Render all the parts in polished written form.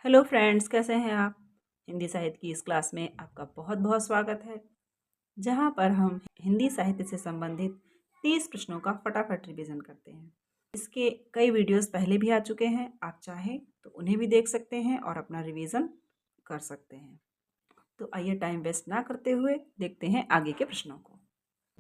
Hello friends, कैसे हैं आप। हिंदी साहित्य की इस क्लास में आपका बहुत बहुत स्वागत है, जहां पर हम हिंदी साहित्य से संबंधित 30 प्रश्नों का फटाफट रिवीजन करते हैं। इसके कई वीडियोस पहले भी आ चुके हैं, आप चाहें तो उन्हें भी देख सकते हैं और अपना रिवीजन कर सकते हैं। तो आइए टाइम वेस्ट ना करते हुए देखते हैं आगे के प्रश्नों को।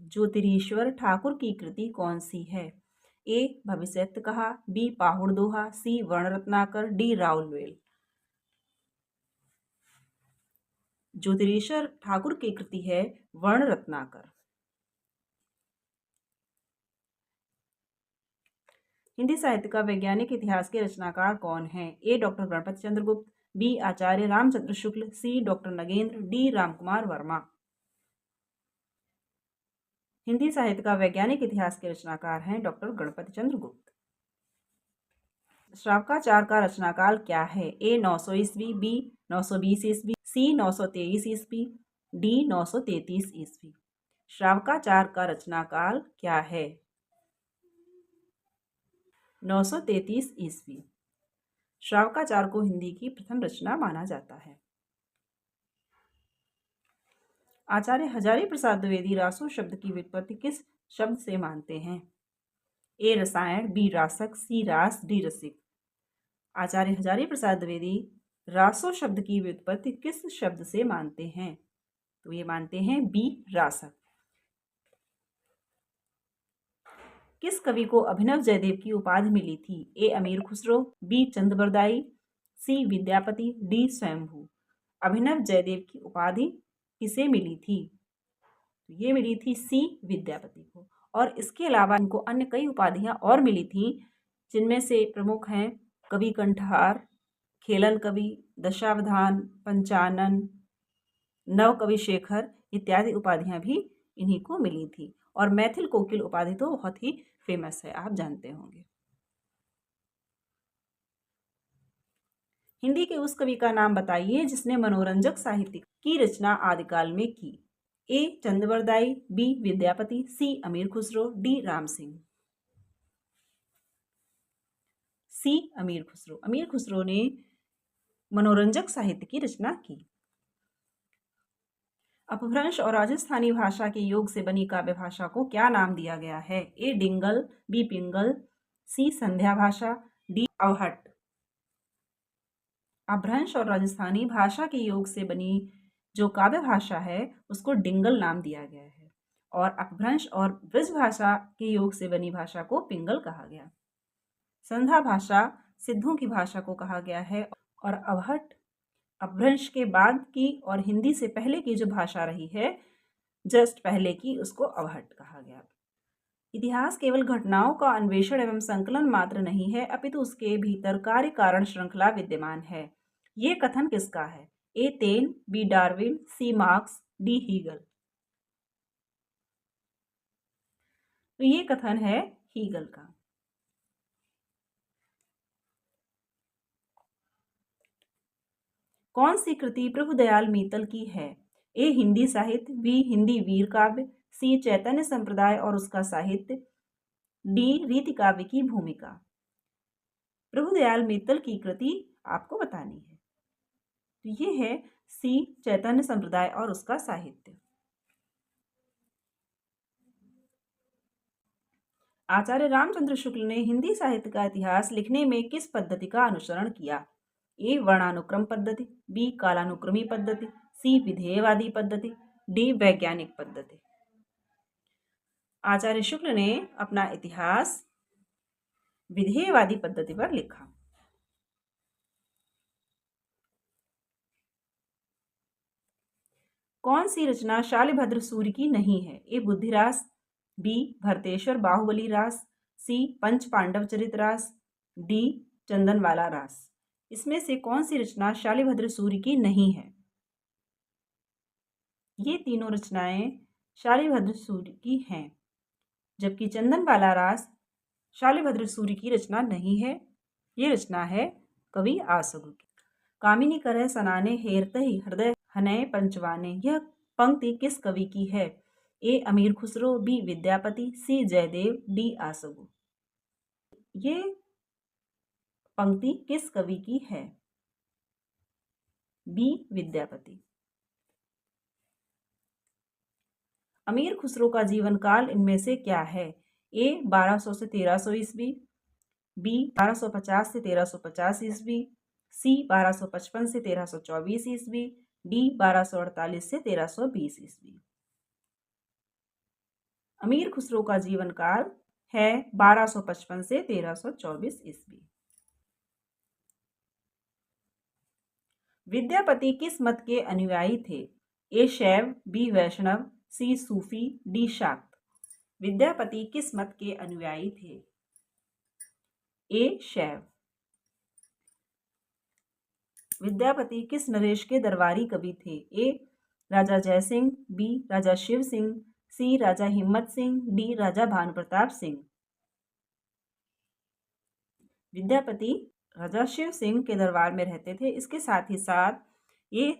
ज्योतिरीश्वर ठाकुर की कृति कौन सी है? ए भविष्यत कहा, बी पाहुड़ दोहा, सी वर्ण रत्नाकर, डी राउलवेल। ज्योतिरीश्वर ठाकुर की कृति है वर्ण रत्नाकर। हिंदी साहित्य का वैज्ञानिक इतिहास के रचनाकार कौन है? ए डॉक्टर गणपति चंद्र गुप्त, बी आचार्य रामचंद्र शुक्ल, सी डॉक्टर नगेंद्र, डी रामकुमार वर्मा। हिंदी साहित्य का वैज्ञानिक इतिहास के रचनाकार हैं डॉक्टर गणपति चंद्र गुप्त। श्रावकाचार का रचनाकाल क्या है? ए 900 ईस्वी, बी 920 ईस्वी, सी 923 ईस्वी, डी 933 ईस्वी। श्रावकाचार का रचनाकाल क्या है? 933 ईस्वी। श्रावकाचार को हिंदी की प्रथम रचना माना जाता है। आचार्य हजारी प्रसाद द्विवेदी रासो शब्द की व्युत्पत्ति किस शब्द से मानते हैं? ए रसायन, बी रासक, सी रास, डी रसिक। आचार्य हजारी प्रसाद द्विवेदी रासो शब्द की व्युत्पत्ति किस शब्द से मानते हैं? तो ये मानते हैं बी रासक। किस कवि को अभिनव जयदेव की उपाधि मिली थी? ए अमीर खुसरो, बी चंद-बरदाई, सी विद्यापति, डी स्वयंभू। अभिनव जयदेव की उपाधि किसे मिली थी? तो ये मिली थी सी विद्यापति को। और इसके अलावा इनको अन्य कई उपाधियां और मिली थी, जिनमें से प्रमुख हैं कवि कंठहार, खेलन कवि, दशावधान, पंचानन, नव कवि शेखर इत्यादि उपाधियां भी इन्हीं को मिली थी। और मैथिल कोकिल उपाधि तो बहुत ही फेमस है, आप जानते होंगे। हिंदी के उस कवि का नाम बताइए जिसने मनोरंजक साहित्य की रचना आदिकाल में की। ए चंद-बरदाई, बी विद्यापति, सी अमीर खुसरो, डी राम सिंह। सी अमीर खुसरो। अमीर खुसरो ने मनोरंजक साहित्य की रचना की। अपभ्रंश और राजस्थानी भाषा के योग से बनी काव्य भाषा को क्या नाम दिया गया है? ए डिंगल, बी पिंगल, सी संध्या भाषा, डी अवहट। अपभ्रंश और राजस्थानी भाषा के योग से बनी जो काव्य भाषा है उसको डिंगल नाम दिया गया है, और अपभ्रंश और ब्रज भाषा के योग से बनी भाषा को पिंगल कहा गया। संध्या भाषा सिद्धों की भाषा को कहा गया है, और अवहट अपभ्रंश के बाद की और हिंदी से पहले की जो भाषा रही है, जस्ट पहले की, उसको अवहट कहा गया। इतिहास केवल घटनाओं का अन्वेषण एवं संकलन मात्र नहीं है, अपितु उसके भीतर कार्य कारण श्रृंखला विद्यमान है। ये कथन किसका है? ए तेन, बी डार्विन, सी मार्क्स, डी हीगल। तो ये कथन है हीगल का। कौन सी कृति प्रभुदयाल मीतल की है? ए हिंदी साहित्य, बी हिंदी वीर काव्य, सी चैतन्य संप्रदाय और उसका साहित्य, डी रीति काव्य की भूमिका। प्रभुदयाल मीतल की कृति आपको बतानी है। तो ये है सी चैतन्य संप्रदाय और उसका साहित्य। आचार्य रामचंद्र शुक्ल ने हिंदी साहित्य का इतिहास लिखने में किस पद्धति का अनुसरण किया? ए वर्णानुक्रम पद्धति, बी कालानुक्रमी पद्धति, सी विधेयवादी पद्धति, डी वैज्ञानिक पद्धति। आचार्य शुक्ल ने अपना इतिहास विधेयवादी पद्धति पर लिखा। कौन सी रचना शालिभद्र सूर्य की नहीं है? ए बुद्धिरास, बी भरतेश्वर बाहुबली रास, सी पंच पांडव चरित रास, डी चंदनवाला रास। इसमें से कौन सी रचना शालिभद्र सूर्य की नहीं है? ये तीनों रचनाएं शालिभद्र सूर्य की हैं, जबकि चंदनवाला रास शालिभद्र सूर्य की रचना नहीं है। ये रचना है कवि आसगु की। कामिनी करह सनाने हेरतहि हृदय हनय पंचवाने। यह पंक्ति किस कवि की है? ए अमीर खुसरो, बी विद्यापति, सी जयदेव, डी आसगु। ये पंक्ति किस कवि की है? बी विद्यापति। अमीर खुसरो का जीवन काल इनमें से क्या है? ए 1200 से 1300 ईस्वी, बी 1250 से 1350 ईस्वी, सी 1255 से 1324 ईस्वी, डी 1248 से 1320 ईस्वी। अमीर खुसरो का जीवन काल है 1255 से 1324 ईस्वी। विद्यापति किस मत के अनुयायी थे? ए शैव, बी वैष्णव, सी सूफी, डी शाक्त। विद्यापति किस मत के अनुयायी थे? ए शैव। विद्यापति किस नरेश के दरबारी कवि थे? ए राजा जयसिंह, बी राजा शिव सिंह, सी राजा हिम्मत सिंह, डी राजा भानुप्रताप सिंह। विद्यापति राजा शिव सिंह के दरबार में रहते थे। इसके साथ ही साथ ये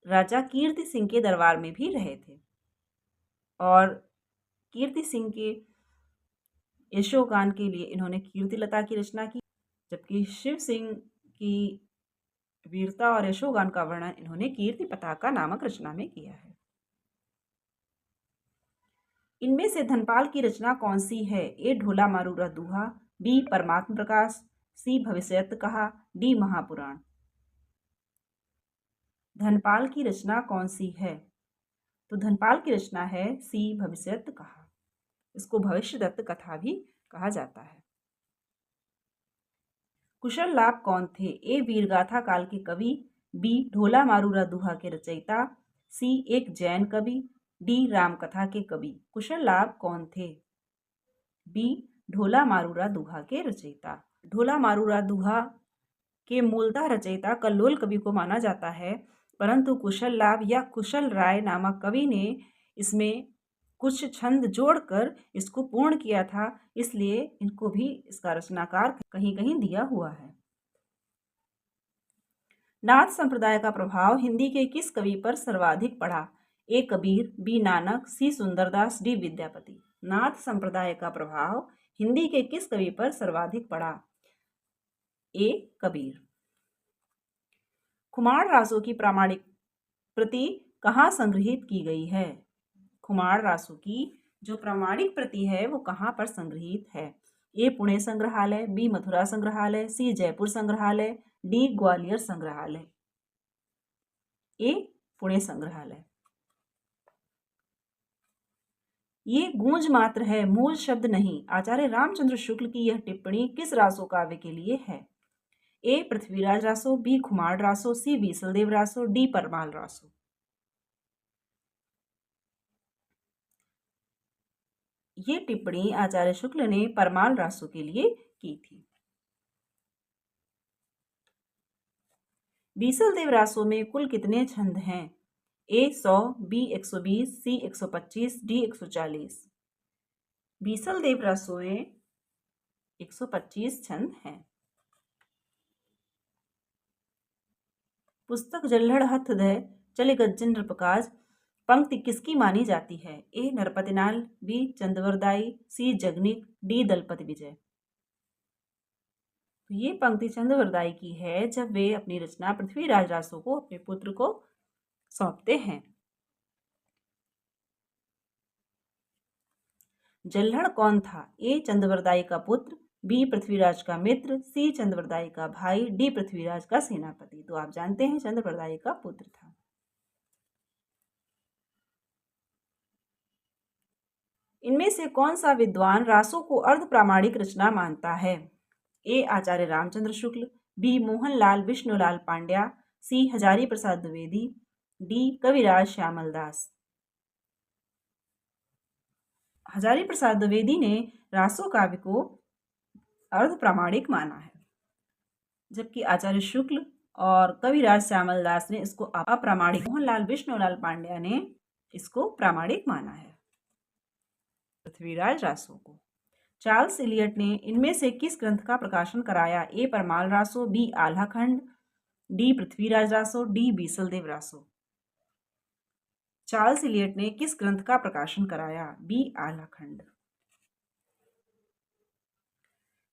राजा कीर्ति सिंह के दरबार में भी रहे थे और कीर्ति सिंह के यशोगान के लिए इन्होंने कीर्तिलता की रचना की, जबकि शिव सिंह की वीरता और यशोगान का वर्णन इन्होंने कीर्ति पताका नामक रचना में किया है। इनमें से धनपाल की रचना कौन सी है? ए ढोला मारूरा दूहा, बी परमात्म प्रकाश, सी भविष्यत कहा, डी महापुराण। धनपाल की रचना कौन सी है? तो धनपाल की रचना है सी भविष्यत कहा। इसको भविष्यदत्त कथा भी कहा जाता है। कुशल लाभ कौन थे? ए वीरगाथा काल के कवि, बी ढोला मारूरा दूहा के रचयिता, सी एक जैन कवि, डी रामकथा के कवि। कुशल लाभ कौन थे? बी ढोला मारूरा दूहा के रचयिता। ढोला मारूरा दूहा के मूलतः रचयिता कल्लोल कवि को माना जाता है, परंतु कुशल लाभ या कुशल राय नामक कवि ने इसमें कुछ छंद जोड़कर इसको पूर्ण किया था, इसलिए इनको भी इसका रचनाकार कहीं कहीं दिया हुआ है। नाथ संप्रदाय का प्रभाव हिंदी के किस कवि पर सर्वाधिक पड़ा? ए कबीर, बी नानक, सी सुंदरदास, डी विद्यापति। नाथ संप्रदाय का प्रभाव हिंदी के किस कवि पर सर्वाधिक पड़ा? ए कबीर। खुमार रासों की प्रामाणिक प्रति कहाँ संग्रहित की गई है? खुमार रासों की जो प्रामाणिक प्रति है वो कहाँ पर संग्रहित है? ए पुणे संग्रहालय, बी मथुरा संग्रहालय, सी जयपुर संग्रहालय, डी ग्वालियर संग्रहालय। ए पुणे संग्रहालय। ये गूंज मात्र है, मूल शब्द नहीं। आचार्य रामचंद्र शुक्ल की यह टिप्पणी किस रासो काव्य के लिए है? ए पृथ्वीराज रासो, बी खुमार रासो, सी बीसलदेव रासो, डी परमाल रासो। ये टिप्पणी आचार्य शुक्ल ने परमाल रासो के लिए की थी। बीसलदेव रासो में कुल कितने छंद हैं? ए 100, बी 120, सी 125, डी 140। बीसलदेव रासो में 125 छंद हैं। पुस्तक जल्हड़ हथ दय चले गज्जन नृपकाज पंक्ति किसकी मानी जाती है? ए नरपतिनाल, बी चंदवरदाई, सी जगनिक, डी दलपति विजय। तो ये पंक्ति चंदवरदाई की है जब वे अपनी रचना पृथ्वीराज रासो को अपने पुत्र को सौंपते हैं। जल्हड़ कौन था? ए चंदवरदाई का पुत्र, बी पृथ्वीराज का मित्र, सी चंद्रवरदाई का भाई, डी पृथ्वीराज का सेनापति। तो आप जानते हैं चंद्रवरदाई का पुत्र था। इनमें से कौन सा विद्वान रासों को अर्ध प्रामाणिक रचना मानता है? ए आचार्य रामचंद्र शुक्ल, बी मोहनलाल विष्णुलाल पांड्या, सी हजारी प्रसाद द्विवेदी, डी कविराज श्यामल दास। हजारी प्रसाद द्विवेदी ने रासो काव्य को अर्ध प्रामाणिक माना है, जबकि आचार्य शुक्ल और कविराज श्यामल दास ने इसको अप्रामाणिक, मोहनलाल विष्णुलाल पांड्या ने इसको प्रामाणिक माना है। पृथ्वीराज रासो को चार्ल्स इलियट ने इनमें से किस ग्रंथ का प्रकाशन कराया? A Parmal Raso, B Alha Khand, D Prithviraj Raso, D Bisaldev Raso. Charles Elliot ने किस ग्रंथ का प्रकाशन कराया? बी आल्हा खंड।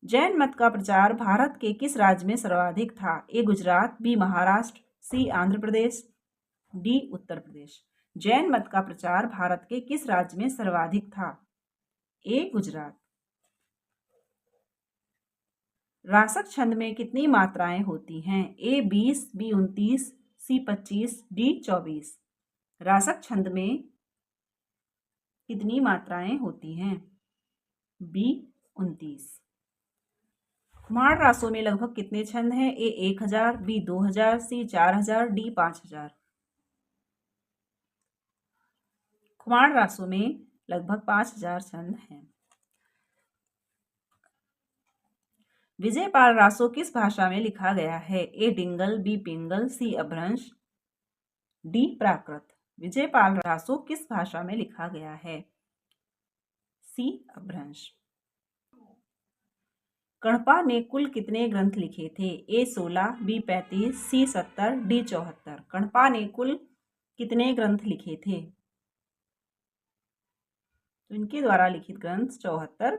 जैन मत का प्रचार भारत के किस राज्य में सर्वाधिक था? ए गुजरात, बी महाराष्ट्र, सी आंध्र प्रदेश, डी उत्तर प्रदेश। जैन मत का प्रचार भारत के किस राज्य में सर्वाधिक था? ए गुजरात। रासक छंद में कितनी मात्राएं होती हैं? ए 20, बी 29, सी 25, डी 24। रासक छंद में कितनी मात्राएं होती हैं? बी 29। कुमार रासों में लगभग कितने छंद हैं? ए 1000, बी 2000, सी 4000, डी 5000। कुमार रासों में लगभग 5000 छंद हैं। विजयपाल रासो किस भाषा में लिखा गया है? ए डिंगल, बी पिंगल, सी अपभ्रंश, डी प्राकृत। विजयपाल रासो किस भाषा में लिखा गया है? सी अपभ्रंश। कण्पा ने कुल कितने ग्रंथ लिखे थे? ए 16, बी 35, सी 70, डी 74। कण्पा ने कुल कितने ग्रंथ लिखे थे? तो इनके द्वारा लिखित ग्रंथ 74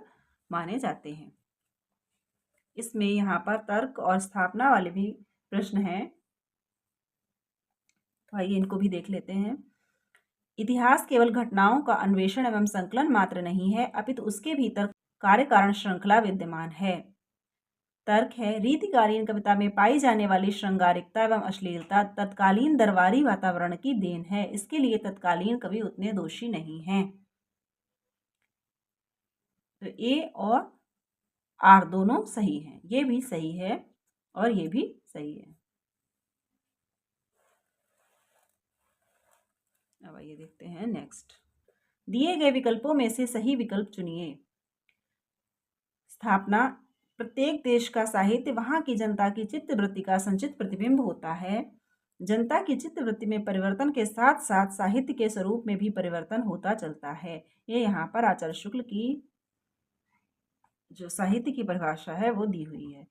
माने जाते हैं। इसमें यहाँ पर तर्क और स्थापना वाले भी प्रश्न हैं, तो आइए इनको भी देख लेते हैं। इतिहास केवल घटनाओं का अन्वेषण एवं संकलन मात्र नहीं है, अपितु उसके भीतर कार्य कारण श्रृंखला विद्यमान है। तर्क है, रीतिकालीन कविता में पाई जाने वाली श्रृंगारिकता एवं अश्लीलता तत्कालीन दरबारी वातावरण की देन है। इसके लिए तत्कालीन कवि उतने दोषी नहीं हैं। तो ए और आर दोनों सही हैं। ये भी सही है और ये भी सही है। अब आइए देखते हैं नेक्स्ट। दिए गए विकल्पों में से सही विकल्प चुनिए। स्थापना, प्रत्येक देश का साहित्य वहां की जनता की चित्तवृत्ति का संचित प्रतिबिंब होता है। जनता की चित्तवृत्ति में परिवर्तन के साथ साथ साहित्य के स्वरूप में भी परिवर्तन होता चलता है। ये यहाँ पर आचार्य शुक्ल की जो साहित्य की परिभाषा है वो दी हुई है।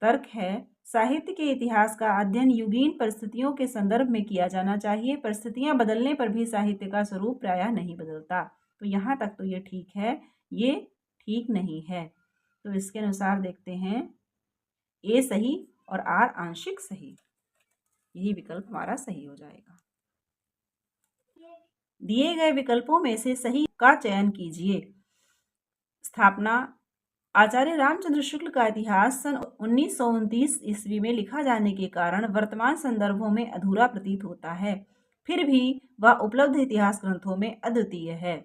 तर्क है, साहित्य के इतिहास का अध्ययन युगीन परिस्थितियों के संदर्भ में किया जाना चाहिए। परिस्थितियां बदलने पर भी साहित्य का स्वरूप प्रायः नहीं बदलता। तो यहाँ तक तो ये ठीक है, ये ठीक नहीं है। तो इसके अनुसार देखते हैं, ए सही और आर आंशिक सही। यही विकल्प हमारा सही हो जाएगा। दिए गए विकल्पों में से सही का चयन कीजिए। स्थापना, आचार्य रामचंद्र शुक्ल का इतिहास सन 1929 ईस्वी में लिखा जाने के कारण वर्तमान संदर्भों में अधूरा प्रतीत होता है, फिर भी वह उपलब्ध इतिहास ग्रंथों में अद्वितीय है।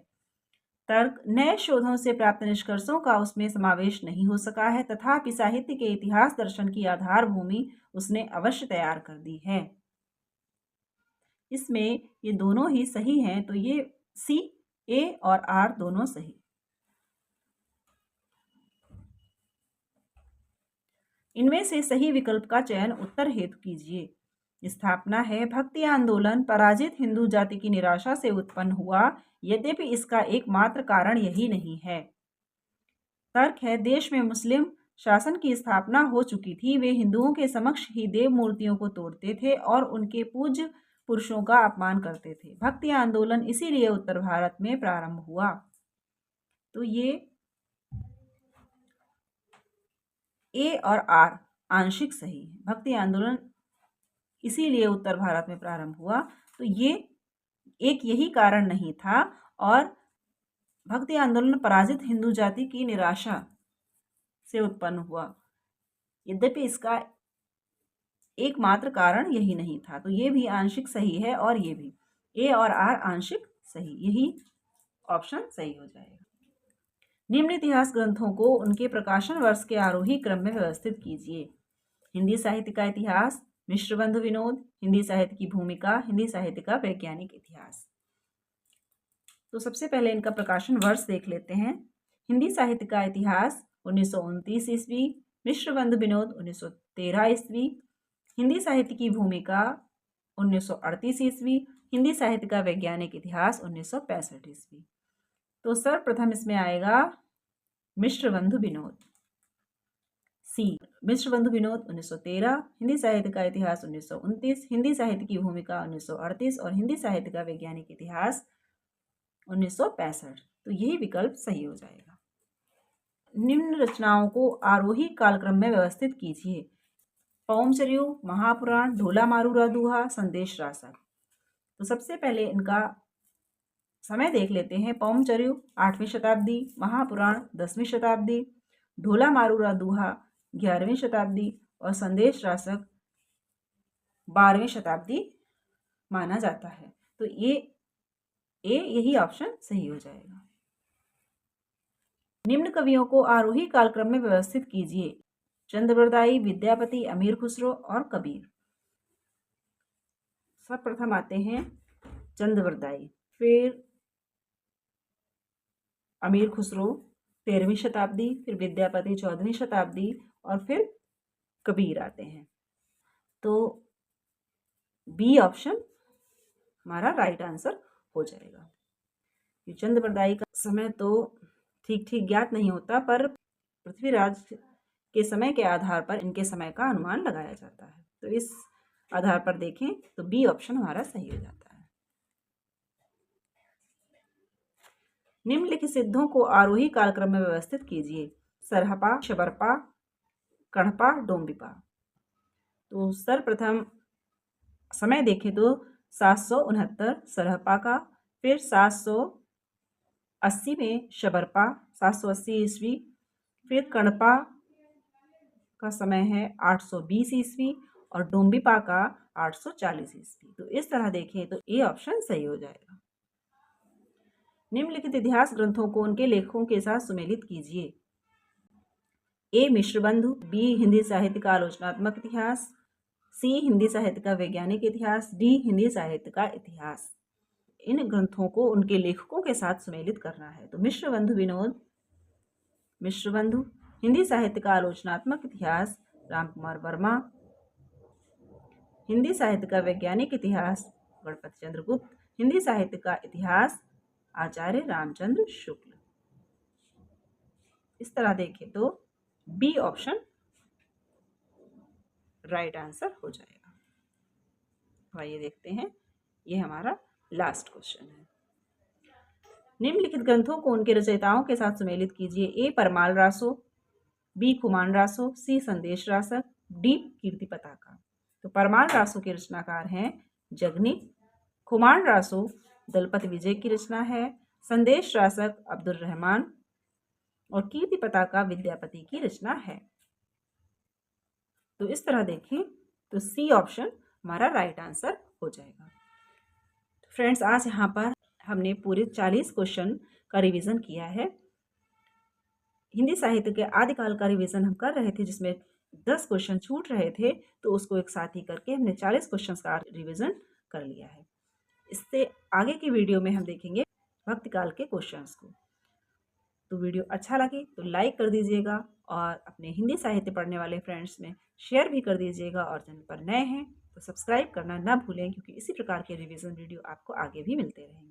तर्क, नए शोधों से प्राप्त निष्कर्षों का उसमें समावेश नहीं हो सका है, तथापि साहित्य के इतिहास दर्शन की आधार भूमि उसने अवश्य तैयार कर दी है। इसमें ये दोनों ही सही हैं, तो ये सी, ए और आर दोनों सही। इनमें से सही विकल्प का चयन उत्तर हेतु कीजिए। स्थापना है, भक्ति आंदोलन पराजित हिंदू जाति की निराशा से उत्पन्न हुआ, यद्यपि इसका एकमात्र कारण यही नहीं है। तर्क है, देश में मुस्लिम शासन की स्थापना हो चुकी थी। वे हिंदुओं के समक्ष ही देव मूर्तियों को तोड़ते थे और उनके पूज्य पुरुषों का अपमान करते थे। भक्ति आंदोलन इसीलिए उत्तर भारत में प्रारंभ हुआ। तो ये ए और आर आंशिक सही है। भक्ति आंदोलन इसीलिए उत्तर भारत में प्रारंभ हुआ, तो ये एक यही कारण नहीं था। और भक्ति आंदोलन पराजित हिंदू जाति की निराशा से उत्पन्न हुआ, यद्यपि इसका एकमात्र कारण यही नहीं था। तो ये भी आंशिक सही है और ये भी ए और आर आंशिक सही, यही ऑप्शन सही हो जाएगा। निम्न इतिहास ग्रंथों को उनके प्रकाशन वर्ष के आरोही क्रम में व्यवस्थित कीजिए। हिंदी साहित्य का इतिहास, मिश्रबंधु विनोद, हिंदी साहित्य की भूमिका, हिंदी साहित्य का वैज्ञानिक इतिहास। तो सबसे पहले इनका प्रकाशन वर्ष देख लेते हैं। हिंदी साहित्य का इतिहास 1929 ईस्वी, मिश्रबंधु विनोद 1913 ईस्वी, हिंदी साहित्य की भूमिका 1938 ईस्वी, हिंदी साहित्य का वैज्ञानिक इतिहास 1965 ईस्वी। तो सर्वप्रथम इसमें आएगा मिश्रबंधु विनोद, सी। मिश्रबंधु विनोद 1913, हिंदी साहित्य का इतिहास 1929, हिंदी साहित्य की भूमिका 1938 और हिंदी साहित्य का वैज्ञानिक इतिहास 1965। तो यही विकल्प सही हो जाएगा। निम्न रचनाओं को आरोही कालक्रम में व्यवस्थित कीजिए। पौमचर्यु, महापुराण, ढोला मारूरा दूहा, संदेश रासक। तो सबसे पहले इनका समय देख लेते हैं। पौमचर्यु 8वीं शताब्दी, महापुराण 10वीं शताब्दी, ढोला मारूरा दूहा 11वीं शताब्दी और संदेश रासक 12वीं शताब्दी माना जाता है। तो यही ऑप्शन सही हो जाएगा। निम्न कवियों को आरोही कालक्रम में व्यवस्थित कीजिए। चंद्रवरदाई, विद्यापति, अमीर खुसरो और कबीर। सर्वप्रथम आते हैं चंद्रवरदाई, फिर अमीर खुसरो 13वीं शताब्दी, फिर विद्यापति 14वीं शताब्दी और फिर कबीर आते हैं। तो बी ऑप्शन हमारा राइट आंसर हो जाएगा। चंद्रवरदाई का समय तो ठीक ठीक ज्ञात नहीं होता, पर पृथ्वीराज के समय के आधार पर इनके समय का अनुमान लगाया जाता है। तो इस आधार पर देखें तो बी ऑप्शन हमारा सही हो जाता है। निम्नलिखित सिद्धों को आरोही कालक्रम में व्यवस्थित कीजिए। सरहपा, शबरपा, कणपा, डोम्बिपा। तो सर्वप्रथम समय देखें तो 769 सरहपा का, फिर 780 में शबरपा 780 ईस्वी, फिर कणपा का समय है 820 ईस्वी और डोम्बिपा का 840 ईस्वी। तो इस तरह देखें तो ए ऑप्शन सही हो जाएगा। निम्नलिखित इतिहास ग्रंथों को उनके लेखकों के साथ सुमेलित कीजिए। ए मिश्रबंधु, बी हिंदी साहित्य का आलोचनात्मक इतिहास, सी हिंदी साहित्य का वैज्ञानिक इतिहास, डी हिंदी साहित्य का इतिहास। इन ग्रंथों को उनके लेखकों के साथ सुमेलित करना है। तो मिश्रबंधु विनोद, मिश्रबंधु, हिंदी साहित्य का आलोचनात्मक इतिहास रामकुमार वर्मा, हिंदी साहित्य का वैज्ञानिक इतिहास गणपति चंद्र गुप्त, हिंदी साहित्य का इतिहास आचार्य रामचंद्र शुक्ल। इस तरह देखें तो बी ऑप्शन राइट आंसर हो जाएगा। तो आइए देखते हैं, ये हमारा लास्ट क्वेश्चन है। निम्नलिखित ग्रंथों को उनके रचयिताओं के साथ सुमेलित कीजिए। ए परमाल रासो, बी कुमान रासो, सी संदेश रासक, डी कीर्ति पताका। तो परमाल रासो के रचनाकार हैं जगनिक, कुमान रासो दलपति विजय की रचना है, संदेश रासक अब्दुल रहमान और कीर्ति पताका विद्यापति की रचना है। तो इस तरह देखें तो सी ऑप्शन हमारा राइट आंसर हो जाएगा। तो फ्रेंड्स, आज यहाँ पर हमने पूरे 40 क्वेश्चन का रिवीजन किया है। हिंदी साहित्य के आदिकाल का रिवीजन हम कर रहे थे, जिसमें 10 क्वेश्चन छूट रहे थे, तो उसको एक साथ ही करके हमने 40 क्वेश्चन का रिवीजन कर लिया है। इससे आगे की वीडियो में हम देखेंगे भक्ति काल के क्वेश्चंस को। तो वीडियो अच्छा लगे तो लाइक कर दीजिएगा और अपने हिंदी साहित्य पढ़ने वाले फ्रेंड्स में शेयर भी कर दीजिएगा, और चैनल पर नए हैं तो सब्सक्राइब करना ना भूलें, क्योंकि इसी प्रकार के रिवीजन वीडियो आपको आगे भी मिलते रहेंगे।